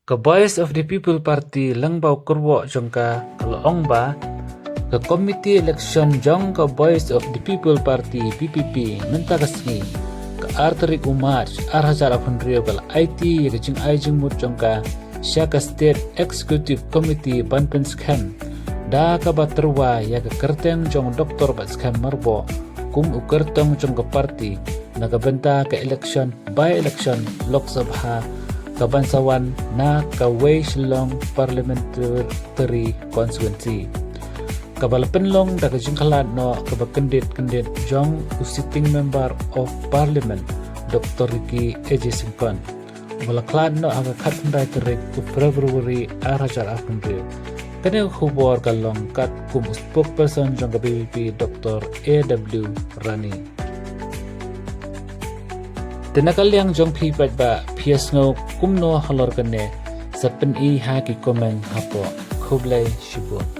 Ka Voice of the People Party langbau kurwo jongka kalong ba ka Committee Election jong ka Voice of the People Party VPP mentakasni ka Arterik Umar arhajar apunrio kal IT yagajing aijing mut jongka Shaka State Executive Committee Batskhem da ka baterwa yaga kerteng jong Dr. Batskhem Myrboh kum ukertong jong ka party nagabenta ka election by election Lok Sabha Kabansawan na Kaway Shillong Parliamentary Constituency. Kabalapenlong daga jingkalan no kabakendit jong sitting member of Parliament Dr. Ricky Ejisingkon. Balaklan no aga katundai terik ku February arajar apunri. Kene khubor kalong kat kum spokesperson jong ka VPP Dr. A.W. Rani. Tinakal yang jong pipat ba pias ngo kumno halor kane sa pen i ha ki komen hapo khublay shibot.